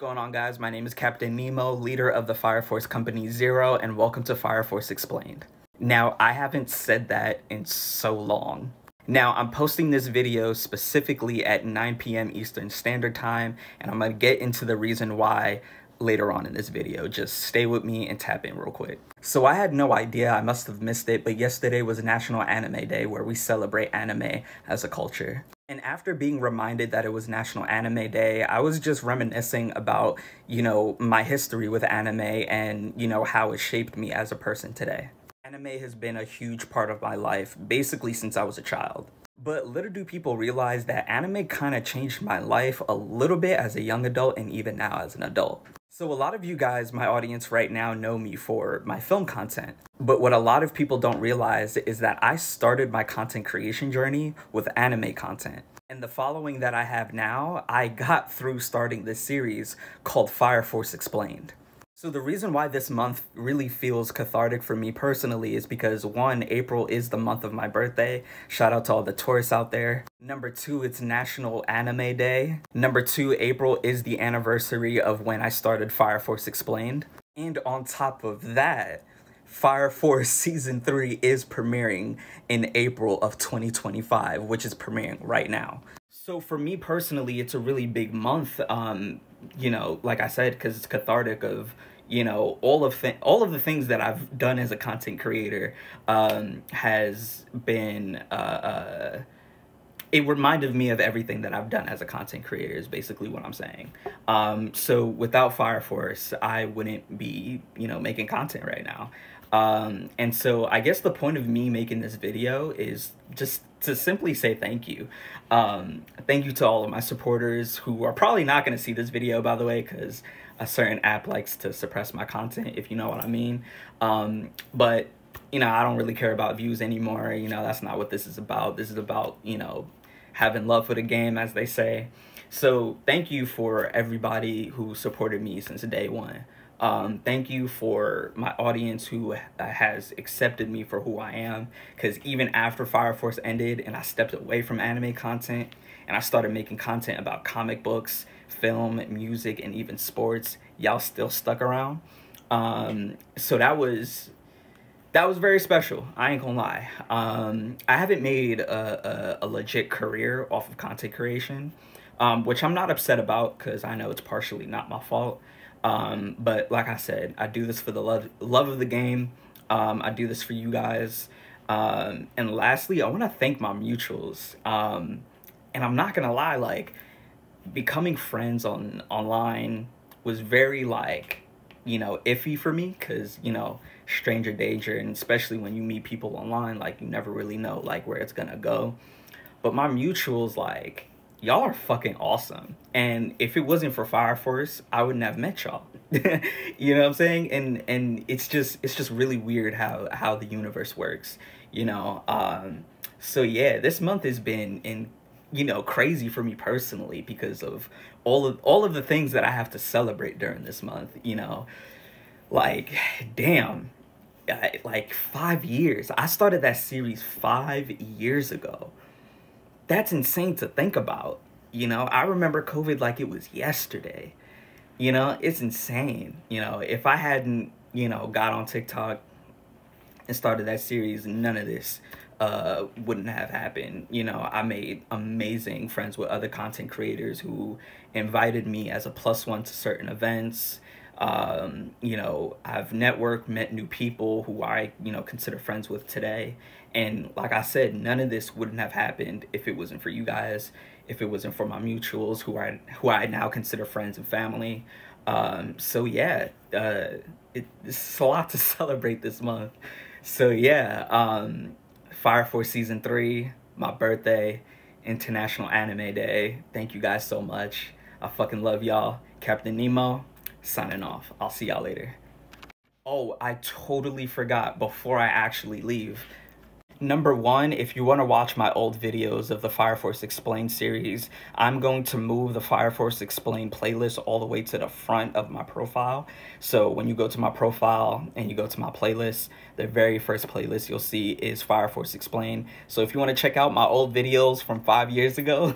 Going on, guys? My name is Captain Nemo, leader of the Fire Force Company Zero, and welcome to Fire Force Explained. Now, I haven't said that in so long. Now, I'm posting this video specifically at 9 p.m. Eastern Standard Time, and I'm going to get into the reason why later on in this video. Just stay with me and tap in real quick. So I had no idea, I must have missed it, but yesterday was National Anime Day, where we celebrate anime as a culture. And after being reminded that it was National Anime Day, I was just reminiscing about, my history with anime and, how it shaped me as a person today. Anime has been a huge part of my life, basically since I was a child. But little do people realize that anime kind of changed my life a little bit as a young adult and even now as an adult. So a lot of you guys, my audience right now, know me for my film content. But what a lot of people don't realize is that I started my content creation journey with anime content. And the following that I have now, I got through starting this series called Fire Force Explained. So the reason why this month really feels cathartic for me personally is because 1, April is the month of my birthday. Shout out to all the tourists out there. Number 2, it's National Anime Day. Number 2, April is the anniversary of when I started Fire Force Explained. And on top of that, Fire Force Season 3 is premiering in April of 2025, which is premiering right now. So for me personally, it's a really big month, like I said, because it's cathartic of, all of the things that I've done as a content creator has been, it reminded me of everything that I've done as a content creator is basically what I'm saying. So without Fire Force, I wouldn't be, making content right now. And so I guess the point of me making this video is just to simply say thank you. Thank you to all of my supporters who are probably not going to see this video, by the way, because a certain app likes to suppress my content, if you know what I mean. But, I don't really care about views anymore. That's not what this is about. This is about, having love for the game, as they say. So thank you for everybody who supported me since day one. Thank you for my audience who has accepted me for who I am, because even after Fire Force ended and I stepped away from anime content and I started making content about comic books, film, music, and even sports, y'all still stuck around. So that was very special. I ain't gonna lie. I haven't made a legit career off of content creation, which I'm not upset about because I know it's partially not my fault. But like I said, I do this for the love of the game. I do this for you guys. And lastly, I want to thank my mutuals. And I'm not gonna lie, like, becoming friends online was very, like, iffy for me, because, stranger danger, and especially when you meet people online, like, you never really know, like, where it's gonna go. But my mutuals, like, y'all are fucking awesome. And if it wasn't for Fire Force, I wouldn't have met y'all. You know what I'm saying? And it's just really weird how the universe works, So yeah, this month has been crazy for me personally because of all of the things that I have to celebrate during this month, Like, damn. Like 5 years. I started that series 5 years ago. That's insane to think about. I remember COVID like it was yesterday. It's insane. If I hadn't, got on TikTok and started that series, none of this wouldn't have happened. I made amazing friends with other content creators who invited me as a +1 to certain events. I've networked, met new people who I, consider friends with today. And like I said, none of this wouldn't have happened if it wasn't for you guys, if it wasn't for my mutuals who I now consider friends and family. So yeah, it's a lot to celebrate this month. So yeah, Fire Force Season 3, my birthday, International Anime Day. Thank you guys so much. I fucking love y'all. Captain Nemo, signing off. I'll see y'all later. Oh, I totally forgot before I actually leave. Number 1, if you want to watch my old videos of the Fire Force Explained series, I'm going to move the Fire Force Explained playlist all the way to the front of my profile. So when you go to my profile and you go to my playlist, the very first playlist you'll see is Fire Force Explained. So if you want to check out my old videos from 5 years ago,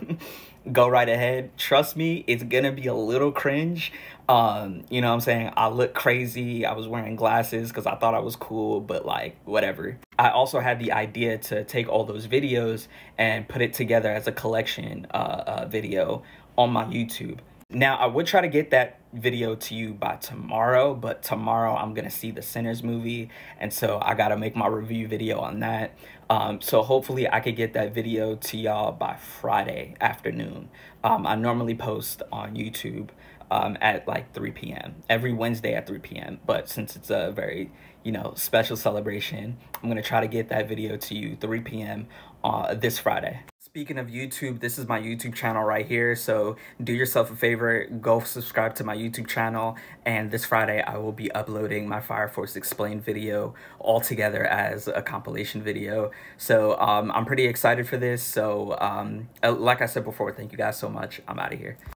go right ahead. Trust me, it's gonna be a little cringe. You know what I'm saying? I look crazy. I was wearing glasses because I thought I was cool, but like, whatever. I also had the idea to take all those videos and put it together as a collection video on my YouTube. Now, I would try to get that video to you by tomorrow, but tomorrow I'm gonna see the Sinners movie, and so I gotta make my review video on that. So hopefully I could get that video to y'all by Friday afternoon. I normally post on YouTube at like 3 p.m. every Wednesday at 3 p.m. But since it's a very, you know, special celebration, I'm gonna try to get that video to you 3 p.m. This Friday. Speaking of YouTube, this is my YouTube channel right here, so do yourself a favor, go subscribe to my YouTube channel, and this Friday I will be uploading my Fire Force Explained video all together as a compilation video. So I'm pretty excited for this, so like I said before, thank you guys so much. I'm out of here.